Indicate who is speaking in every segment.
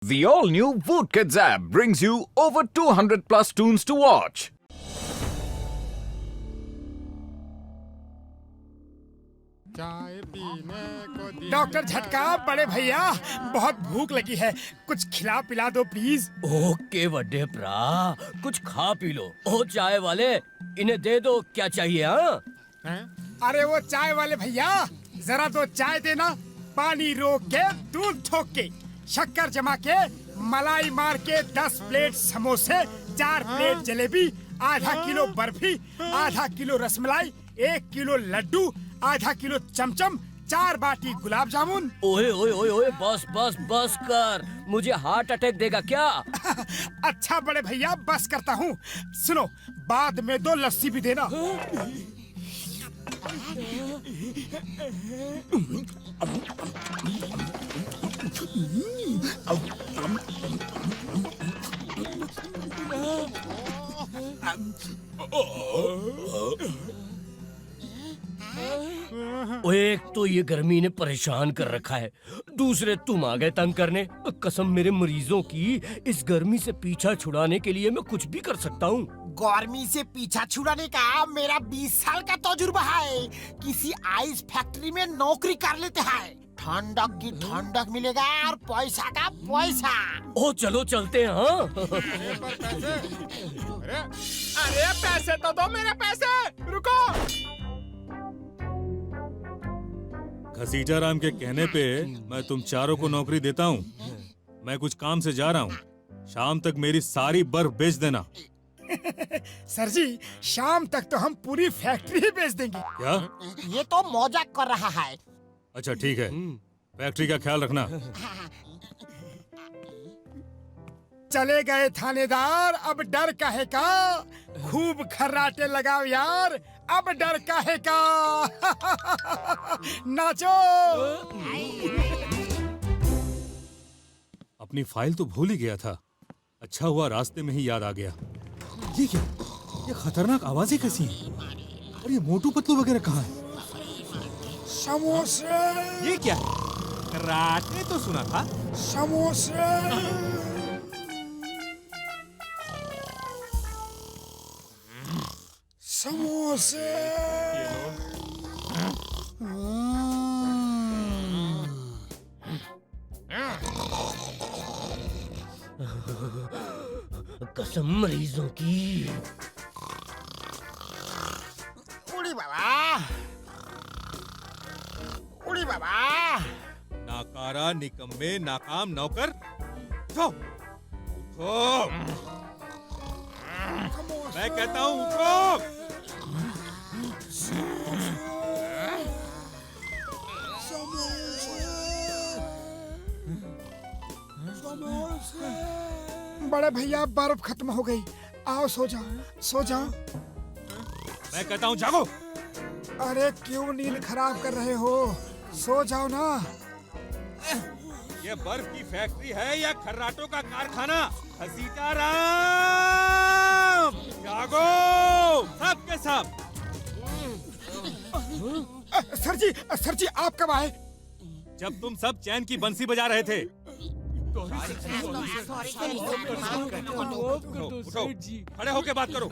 Speaker 1: The all-new Voot Kids app brings you over 200 plus tunes to watch.
Speaker 2: चाय पीने को दिया।
Speaker 3: डॉक्टर झटका, बड़े भैया बहुत भूख लगी है, कुछ खिला पिला दो प्लीज।
Speaker 4: ओके बड़े भरा, कुछ खा पी लो। ओ चाय वाले, इन्हें दे दो, क्या चाहिए? हाँ
Speaker 2: हैं?
Speaker 3: अरे वो चाय वाले भैया, जरा तो चाय देना। पानी रोक के, दूध ठोक के, शक्कर जमा के, मलाई मार के 10 प्लेट समोसे, 4 प्लेट जलेबी, आधा किलो बर्फी, आधा किलो रसमलाई, 1 किलो लड्डू, आधा किलो चमचम, 4 बाटी गुलाब जामुन।
Speaker 4: ओए ओए ओए ओए, बस बस बस कर, मुझे हार्ट अटैक देगा क्या?
Speaker 3: अच्छा बड़े भैया, बस करता हूँ। सुनो, बाद में 2 लस्सी भी देना।
Speaker 4: ओए, एक तो ये गर्मी ने परेशान कर रखा है, दूसरे तुम आ गए तंग करने। कसम मेरे मरीजों की, इस गर्मी से पीछा छुड़ाने के लिए मैं कुछ भी कर सकता हूँ।
Speaker 5: गर्मी से पीछा छुड़ाने का मेरा 20 साल का तजुर्बा है। किसी आइस फैक्ट्री में नौकरी कर लेते हैं, ठंडक की ठंडक मिलेगा और पैसा का पैसा।
Speaker 4: ओ चलो चलते हैं। हाँ
Speaker 2: अरे पर पैसे, अरे पैसे तो दो, मेरे पैसे। रुको।
Speaker 6: घसीटा राम के कहने पे मैं तुम चारों को नौकरी देता हूँ। मैं कुछ काम से जा रहा हूँ, शाम तक मेरी सारी बर्फ बेच देना।
Speaker 3: सर जी, शाम तक तो हम पूरी फैक्ट्री ही बेच देंगे।
Speaker 6: क्या?
Speaker 5: ये तो मजाक कर रहा है।
Speaker 6: अच्छा ठीक है, फैक्ट्री का ख्याल रखना।
Speaker 3: चले गए थानेदार, अब डर काहे का? खूब खर्राटे लगाओ यार, अब डर काहे का? नाचो।
Speaker 6: अपनी फाइल तो भूल ही गया था, अच्छा हुआ रास्ते में ही याद आ गया। ये क्या? ये खतरनाक आवाजें कैसी हैं? और ये मोटू पतलू वगैरह कहाँ है?
Speaker 3: समोसे,
Speaker 6: ये क्या? कराटे तो सुना था।
Speaker 3: समोसे। समोसे।
Speaker 4: कसम मरीजों की।
Speaker 5: उड़ी बाबा, उड़ी बाबा।
Speaker 6: नाकारा, निकम्मे, नाकाम नौकर, उठो, उठो। मैं कहता हूँ उठो।
Speaker 3: बड़े भैया, बर्फ खत्म हो गई, आओ सो जाओ, सो जाओ।
Speaker 6: मैं कहता हूँ जागो।
Speaker 3: अरे क्यों नींद खराब कर रहे हो? सो जाओ ना।
Speaker 6: ये बर्फ की फैक्ट्री है या खर्राटों का कारखाना? घसीटा राम, जागो सब के सब।
Speaker 3: सर जी आप कब आए?
Speaker 6: जब तुम सब चैन की बंसी बजा रहे थे। उठो, खड़े होके बात करो।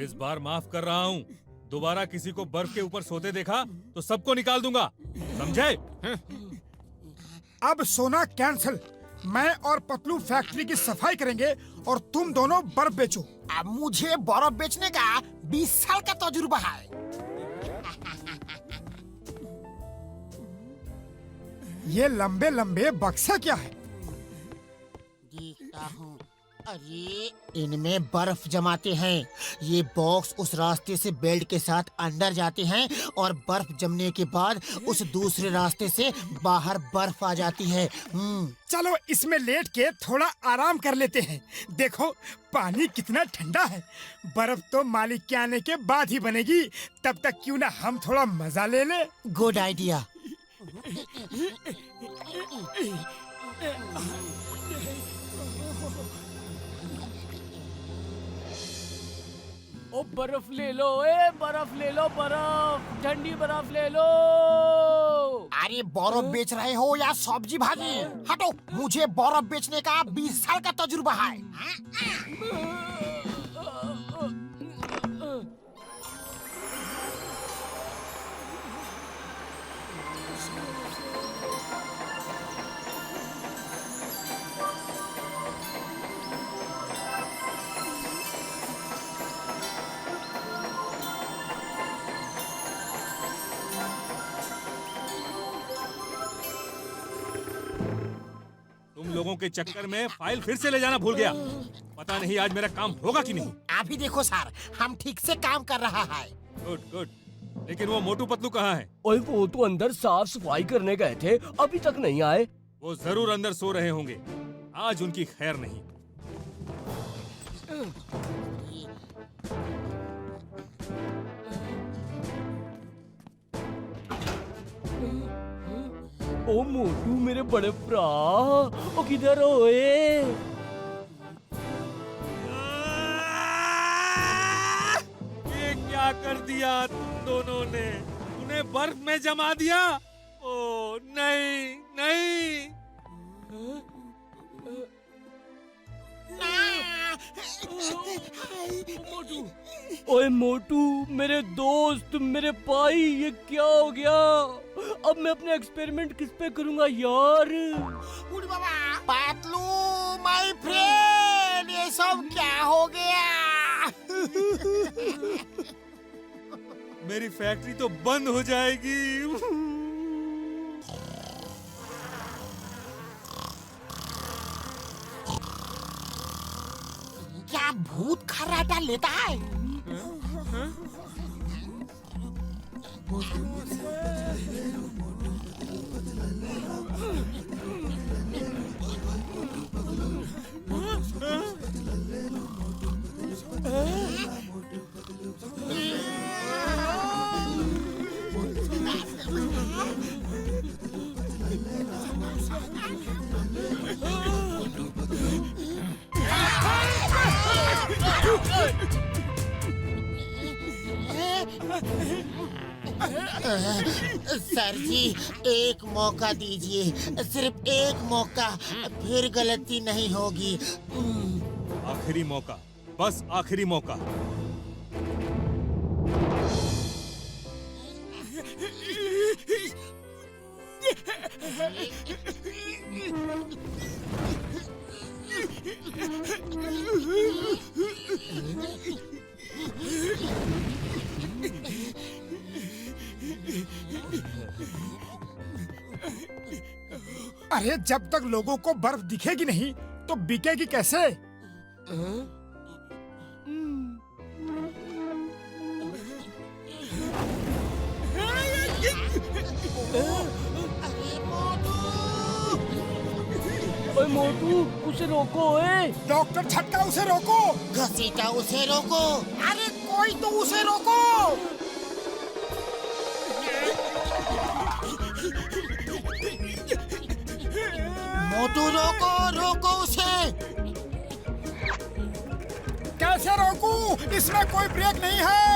Speaker 6: इस बार माफ कर रहा हूँ, दोबारा किसी को बर्फ के ऊपर सोते देखा तो सबको निकाल दूंगा, समझे?
Speaker 3: अब सोना कैंसिल। मैं और पतलू फैक्ट्री की सफाई करेंगे और तुम दोनों बर्फ बेचो।
Speaker 5: अब मुझे बर्फ बेचने का 20 साल का तजुर्बा है।
Speaker 3: ये लंबे लंबे बक्से क्या है?
Speaker 5: देखता हूँ। अरे इनमें बर्फ जमाते हैं। ये बॉक्स उस रास्ते से बेल्ट के साथ अंदर जाते हैं और बर्फ जमने के बाद उस दूसरे रास्ते से बाहर बर्फ आ जाती है।
Speaker 3: चलो इसमें लेट के थोड़ा आराम कर लेते हैं। देखो पानी कितना ठंडा है। बर्फ तो मालिक के आने के बाद ही बनेगी, तब तक क्यों ना हम थोड़ा मजा ले ले।
Speaker 5: Good idea.
Speaker 4: ओ बर्फ ले लो, ए बर्फ ले लो, बर्फ, ठंडी बर्फ ले लो।
Speaker 5: अरे बर्फ बेच रहे हो या सब्जी भाजी? हटो, मुझे बर्फ बेचने का 20 साल का तजुर्बा है।
Speaker 6: तुम लोगों के चक्कर में फाइल फिर से ले जाना भूल गया। पता नहीं आज मेरा काम होगा कि नहीं।
Speaker 5: अभी देखो सर, हम ठीक से काम कर रहा है।
Speaker 6: Good good. लेकिन वो मोटू पतलू कहाँ है?
Speaker 4: ओए वो तो अंदर साफ सफाई करने गए थे, अभी तक नहीं आए।
Speaker 6: वो जरूर अंदर सो रहे होंगे। आज उनकी खैर नहीं।
Speaker 4: ओ मोटू मेरे बड़े भरा, ओ किधर होए?
Speaker 6: ये क्या कर दिया तुम दोनों ने? उन्हें बर्फ में जमा दिया? ओ नहीं नहीं।
Speaker 4: ओए मोटू मेरे दोस्त, मेरे भाई, ये क्या हो गया? अब मैं अपने एक्सपेरिमेंट किस पे करूंगा यार?
Speaker 5: पातलू माय फ्रेंड, ये सब क्या हो गया?
Speaker 6: मेरी फैक्ट्री तो बंद हो जाएगी।
Speaker 5: क्या भूत खर्राटा लेता है? सर जी, एक मौका दीजिए, सिर्फ एक मौका, फिर गलती नहीं होगी।
Speaker 6: आखिरी मौका, बस आखिरी मौका।
Speaker 3: अरे जब तक लोगों को बर्फ दिखेगी नहीं तो बिकेगी कैसे?
Speaker 4: ओए मोटू उसे रोको। ओए
Speaker 3: डॉक्टर छटका, उसे रोको।
Speaker 5: घसीटा, उसे रोको। अरे कोई तो उसे रोको। मोटू रोको, रोको उसे।
Speaker 3: कैसे रोकूं? इसमें कोई ब्रेक नहीं है।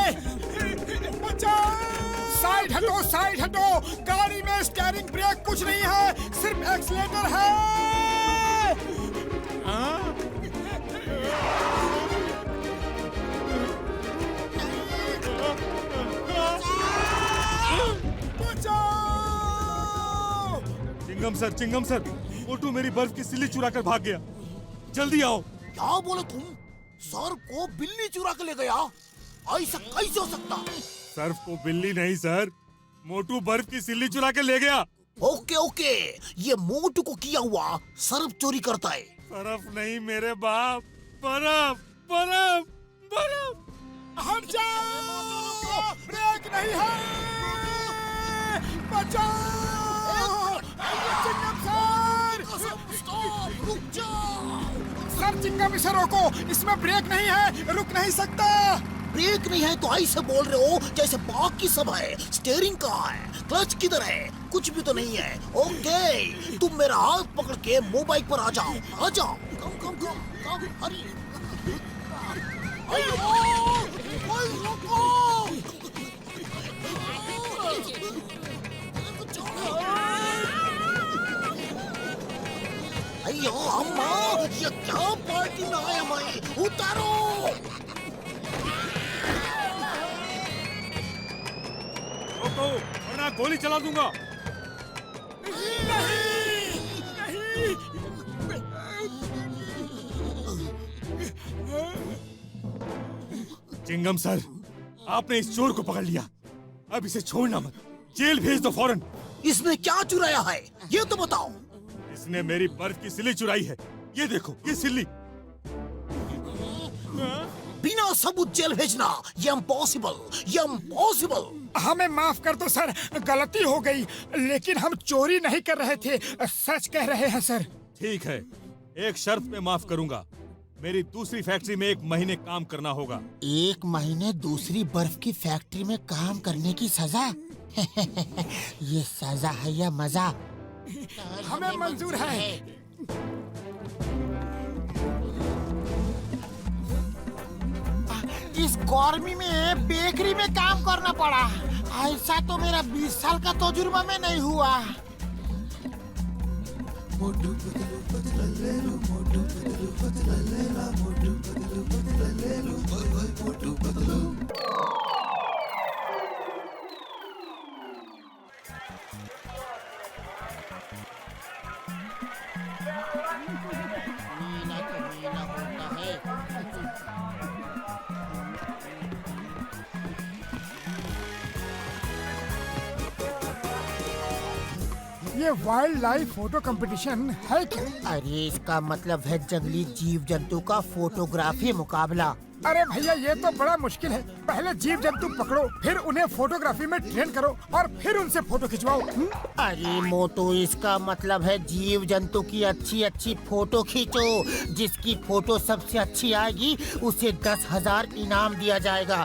Speaker 3: साइड हटो, साइड हटो। गाड़ी में स्टीयरिंग ब्रेक कुछ नहीं है, सिर्फ एक्सीलेटर है।
Speaker 6: चिंगम सर, मोटू मेरी बर्फ की सिल्ली चुरा कर भाग गया। जल्दी आओ।
Speaker 5: क्या बोले तुम? सर को बिल्ली चुरा के ले गया? ऐसा कैसे हो सकता?
Speaker 6: सर्फ को बिल्ली नहीं सर, मोटू बर्फ की सिल्ली चुरा के ले गया।
Speaker 5: ओके ओके, ये मोटू को किया हुआ सर्फ चोरी करता है।
Speaker 6: बर्फ नहीं मेरे बाप, बर्फ बर्फ बर्फ।
Speaker 3: हट जाओ, ब्रेक नहीं है। बचाओ चिंगम सर।
Speaker 5: रुक जाओ।
Speaker 3: सर चिंगम, इसे रोको, इसमें ब्रेक नहीं है, रुक नहीं सकता।
Speaker 5: ब्रेक नहीं है तो ऐसे बोल रहे हो जैसे बाकी सब है। स्टीयरिंग कहाँ है? क्लच किधर है? कुछ भी तो नहीं है। ओके, तुम मेरा हाथ पकड़ के मोबाइल पर आ जाओ, आ जाओ। कम कम कम कम, हरी। रोको। अयो अम्मा, ये क्या पार्टी में आया मैं? उतारो!
Speaker 6: रोको, वरना गोली चला दूंगा। चिंगम सर, आपने इस चोर को पकड़ लिया। अब इसे छोड़ना मत, जेल भेज दो फौरन।
Speaker 5: इसने क्या चुराया है? ये तो बताओ।
Speaker 6: इसने मेरी बर्फ की सिल्ली चुराई है। ये देखो, ये सिल्ली।
Speaker 5: बिना सबूत जेल भेजना, ये इम्पॉसिबल, ये इम्पॉसिबल।
Speaker 3: हमें माफ कर दो सर, गलती हो गई, लेकिन हम चोरी नहीं कर रहे थे, सच कह रहे हैं सर।
Speaker 6: ठीक है, एक शर्त पे माफ करूंगा। मेरी दूसरी फैक्ट्री में 1 महीने काम करना होगा।
Speaker 5: 1 महीने दूसरी बर्फ की फैक्ट्री में काम करने की सजा? ये सजा है या मजा?
Speaker 3: हमें मंजूर है।
Speaker 5: इस गर्मी में बेकरी में काम करना पड़ा। ऐसा तो मेरा 20 साल का तजुर्बा में नहीं हुआ।
Speaker 3: ये वाइल्ड लाइफ फोटो कंपटीशन है क्या?
Speaker 5: अरे इसका मतलब है जंगली जीव जंतु का फोटोग्राफी मुकाबला।
Speaker 3: अरे भैया ये तो बड़ा मुश्किल है। पहले जीव जंतु पकड़ो, फिर उन्हें फोटोग्राफी में ट्रेन करो और फिर उनसे फोटो खिंचवाओ।
Speaker 5: अरे मोटू, इसका मतलब है जीव जंतु की अच्छी अच्छी फोटो खींचो। जिसकी फोटो सबसे अच्छी आएगी उसे 10,000 इनाम दिया जाएगा।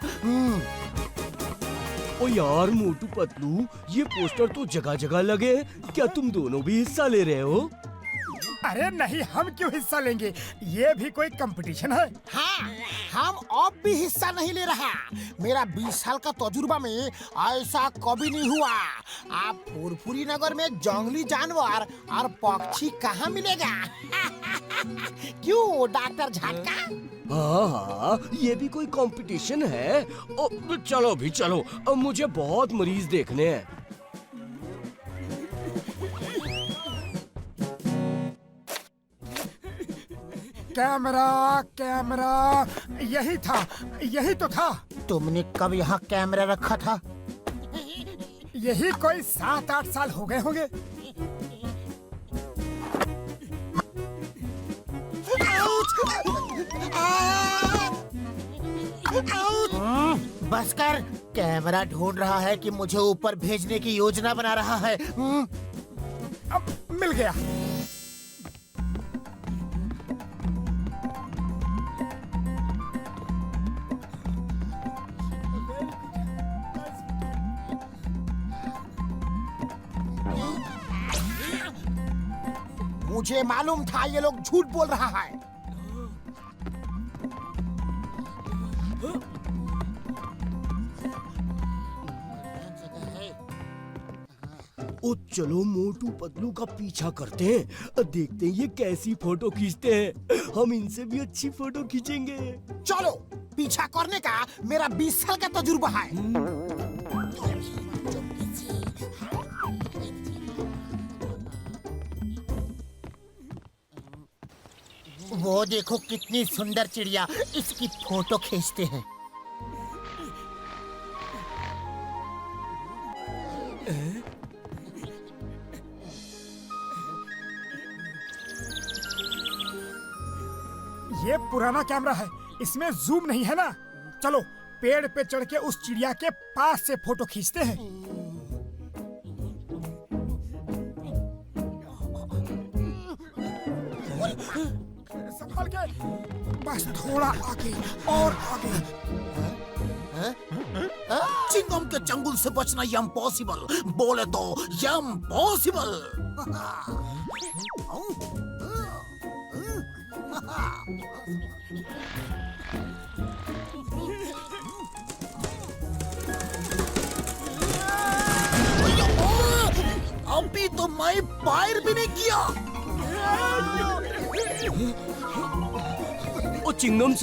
Speaker 4: ओ यार मोटू पतलू, ये पोस्टर तो जगह जगह लगे। क्या तुम दोनों भी हिस्सा ले रहे हो?
Speaker 3: अरे नहीं, हम क्यों हिस्सा लेंगे? ये भी कोई कंपटीशन है?
Speaker 5: हाँ, हम अब भी हिस्सा नहीं ले रहा। मेरा 20 साल का तजुर्बा में ऐसा कभी नहीं हुआ। आप फुरफुरी नगर में जंगली जानवर और पक्षी कहाँ मिलेगा? क्यों डॉक्टर झटका?
Speaker 4: हाँ, ये भी कोई कंपटीशन है? ओ, चलो भी चलो, अब मुझे बहुत मरीज देखने हैं।
Speaker 3: कैमरा कैमरा, यही तो था।
Speaker 5: तुमने कब यहाँ कैमरा रखा था?
Speaker 3: यही कोई 7-8 साल हो गए होंगे।
Speaker 5: बस कर, कैमरा ढूंढ रहा है कि मुझे ऊपर भेजने की योजना बना रहा है।
Speaker 3: अब मिल गया।
Speaker 5: मुझे मालूम था ये लोग झूठ बोल रहा है।
Speaker 4: ओ चलो मोटू पतलू का पीछा करते हैं, देखते हैं ये कैसी फोटो खींचते हैं। हम इनसे भी अच्छी फोटो खींचेंगे।
Speaker 5: चलो, पीछा करने का मेरा 20 साल का तजुर्बा है। वो देखो कितनी सुंदर चिड़िया, इसकी फोटो खींचते हैं।
Speaker 3: ये पुराना कैमरा है, इसमें जूम नहीं है ना। चलो पेड़ पे चढ़ के उस चिड़िया के पास से फोटो खींचते हैं। संभाल के, बस थोड़ा आगे और आगे।
Speaker 5: चिंगम के चंगुल से बचना इम्पॉसिबल, बोले तो इम्पॉसिबल। मैं फायर भी नहीं किया।
Speaker 4: ओ चिंगम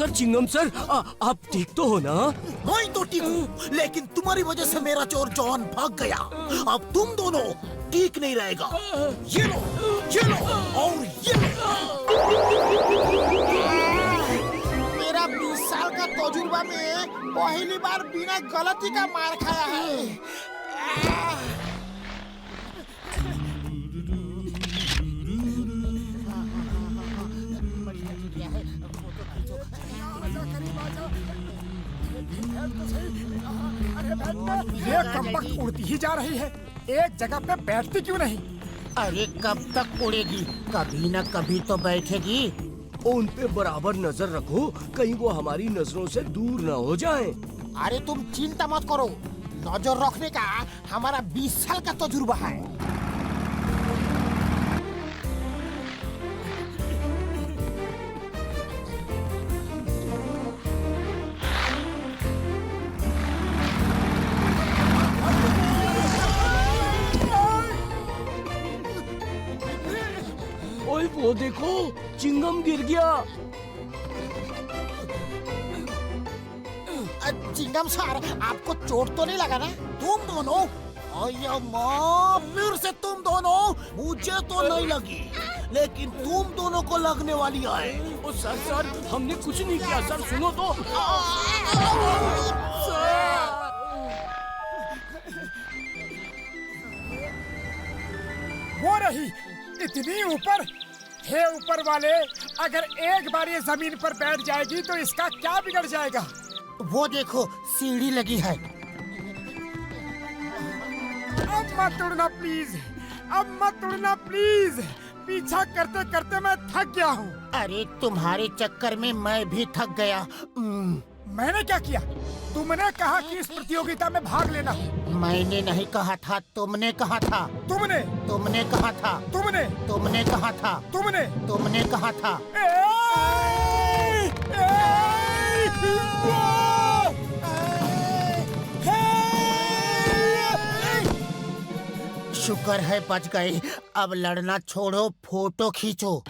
Speaker 4: सर, आप ठीक तो हो ना?
Speaker 5: मैं तो ठीक हूँ, लेकिन तुम्हारी वजह से मेरा चोर जॉन भाग गया। अब तुम दोनों ठीक नहीं रहेगा। ये लो और ये लो। मेरा 20 साल का तजुर्बा में पहली बार बिना गलती का मार खाया है।
Speaker 3: ये कमबख्त उड़ती ही जा रही है, एक जगह पे बैठती क्यों नहीं?
Speaker 5: अरे कब तक उड़ेगी, कभी न कभी तो बैठेगी।
Speaker 4: उन पे बराबर नजर रखो, कहीं वो हमारी नजरों से दूर ना हो जाएं।
Speaker 5: अरे तुम चिंता मत करो, नजर रखने का हमारा 20 साल का तजुर्बा है।
Speaker 4: ओए वो देखो, चिंगम गिर गया।
Speaker 5: चिंगम सर, आपको चोट तो नहीं लगा ना? तुम दोनों, अय्या माँ, फिर से तुम दोनों। मुझे तो नहीं लगी, लेकिन तुम दोनों को लगने वाली है।
Speaker 4: ओ सर, हमने कुछ नहीं किया सर, सुनो तो।
Speaker 3: वो रही, इतनी ऊपर। हे ऊपर वाले, अगर एक बार ये जमीन पर बैठ जाएगी तो इसका क्या बिगड़ जाएगा?
Speaker 5: वो देखो, सीढ़ी लगी है।
Speaker 3: अब मत उड़ना प्लीज, अब मत उड़ना प्लीज। पीछा करते करते मैं थक गया हूँ।
Speaker 5: अरे तुम्हारे चक्कर में मैं भी थक गया।
Speaker 3: मैंने क्या किया? तुमने कहा कि इस प्रतियोगिता में भाग लेना।
Speaker 5: मैंने नहीं कहा था, तुमने कहा था।
Speaker 3: तुमने
Speaker 5: कहा था।
Speaker 3: तुमने
Speaker 5: कहा था। तुमने कहा था। शुक्र है बच गए। अब लड़ना छोड़ो, फोटो खींचो।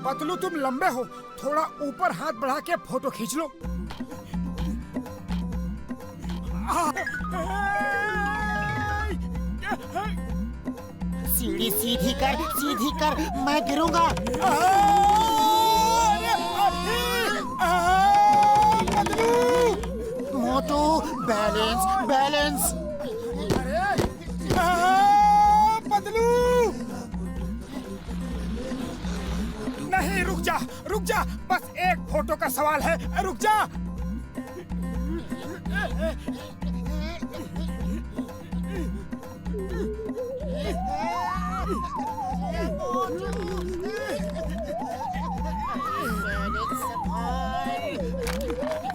Speaker 3: पतलू, तुम लंबे हो, थोड़ा ऊपर हाथ बढ़ा के फोटो खींच लो।
Speaker 5: सीढ़ी सीधी कर, मैं गिरूंगा। मोटू, बैलेंस।
Speaker 3: पतलू, नहीं, रुक जा, बस एक फोटो का सवाल है, रुक जा।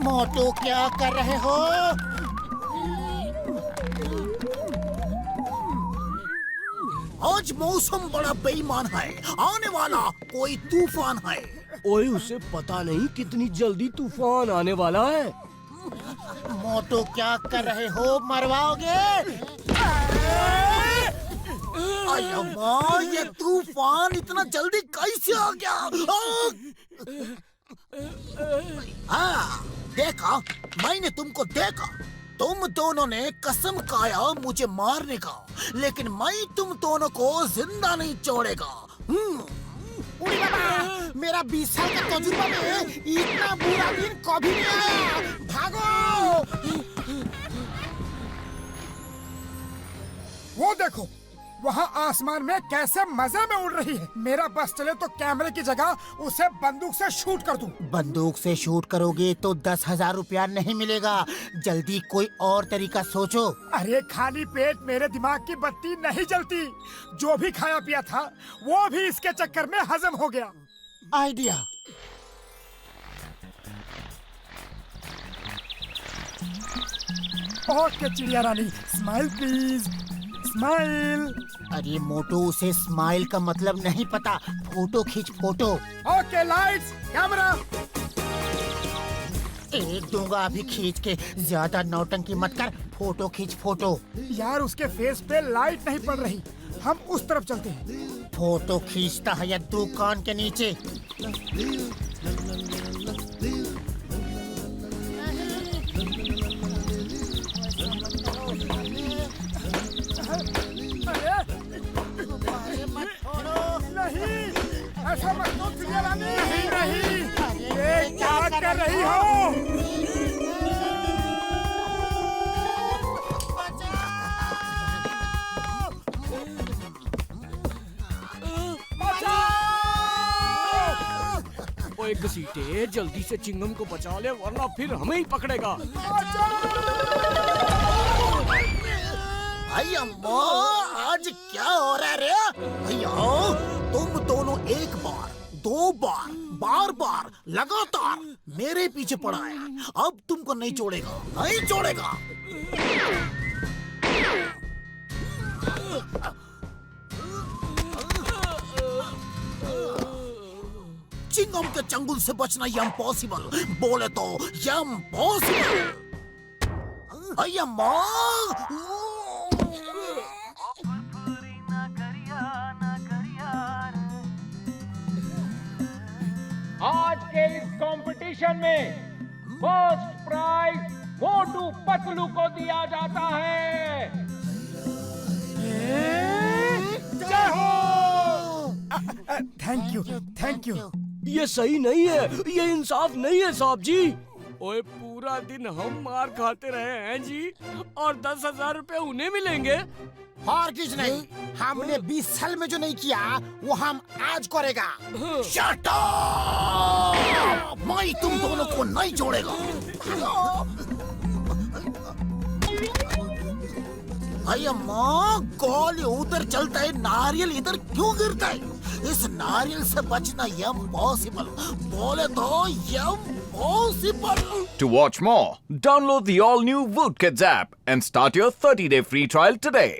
Speaker 5: मोटू, क्या कर रहे हो? आज मौसम बड़ा बेईमान है, आने वाला कोई तूफान है।
Speaker 4: ओए, उसे पता नहीं कितनी जल्दी तूफान आने वाला है।
Speaker 5: मोटू, क्या कर रहे हो? मरवाओगे? अम्मा, ये तूफान इतना जल्दी कैसे आ गया? हाँ, देखा, मैंने तुमको देखा। तुम दोनों ने कसम खाया मुझे मारने का, लेकिन मैं तुम दोनों को जिंदा नहीं छोड़ेगा। उड़ी बाबा, मेरा 20 साल का तजुर्बा में इतना बुरा दिन कभी नहीं आया। भागो!
Speaker 3: वो देखो, वहाँ आसमान में कैसे मजे में उड़ रही है। मेरा बस चले तो कैमरे की जगह उसे बंदूक से शूट कर दूं।
Speaker 5: बंदूक से शूट करोगे तो 10,000 रुपया नहीं मिलेगा। जल्दी कोई और तरीका सोचो।
Speaker 3: अरे खाली पेट मेरे दिमाग की बत्ती नहीं जलती। जो भी खाया पिया था वो भी इसके चक्कर में हजम हो गया।
Speaker 5: आइडिया।
Speaker 3: ओके चिड़िया रानी, स्माइल प्लीज, स्माइल।
Speaker 5: अरे मोटू, उसे स्माइल का मतलब नहीं पता। फोटो खींच, फोटो।
Speaker 3: Okay lights, camera.
Speaker 5: एक दूंगा अभी खींच के। ज्यादा नौटंकी मत कर, फोटो खींच फोटो।
Speaker 3: यार उसके फेस पे लाइट नहीं पड़ रही, हम उस तरफ चलते हैं।
Speaker 5: फोटो खींचता है या दुकान के नीचे?
Speaker 3: नहीं, ऐसा मत करो चिड़िया रानी। नहीं नहीं, ये क्या कर रही हो?
Speaker 4: ओए घसीटे, जल्दी से चिंगम को बचा ले वरना फिर हमें ही पकड़ेगा।
Speaker 5: भाई अम्मा, आज क्या हो रहा है रे? भैया तुम दोनों एक बार, दो बार, बार बार लगातार मेरे पीछे पड़ा है। अब तुमको नहीं छोड़ेगा, नहीं छोड़ेगा। चिंगम के चंगुल से बचना इम्पॉसिबल, बोले तो इम्पॉसिबल। भैया अम्मा,
Speaker 2: आज के इस कंपटीशन में फर्स्ट प्राइज मोटू पतलू को दिया जाता है। जय हो।
Speaker 3: Thank you.
Speaker 4: ये सही नहीं है, ये इंसाफ नहीं है साहब जी। ओए पूरा दिन हम मार खाते रहे हैं जी, और 10,000 रुपए उन्हें मिलेंगे।
Speaker 5: और कुछ नहीं, हमने 20 साल में जो नहीं किया वो हम आज करेगा। Shut up! मैं तुम दोनों को नहीं छोड़ेगा। भाई अम्मा, कॉल उधर चलता है, नारियल इधर क्यों गिरता है? इस नारियल से बचना इम्पॉसिबल, बोले तो impossible.
Speaker 1: To watch more, download the all-new Woodkids app and start your 30-day free trial today.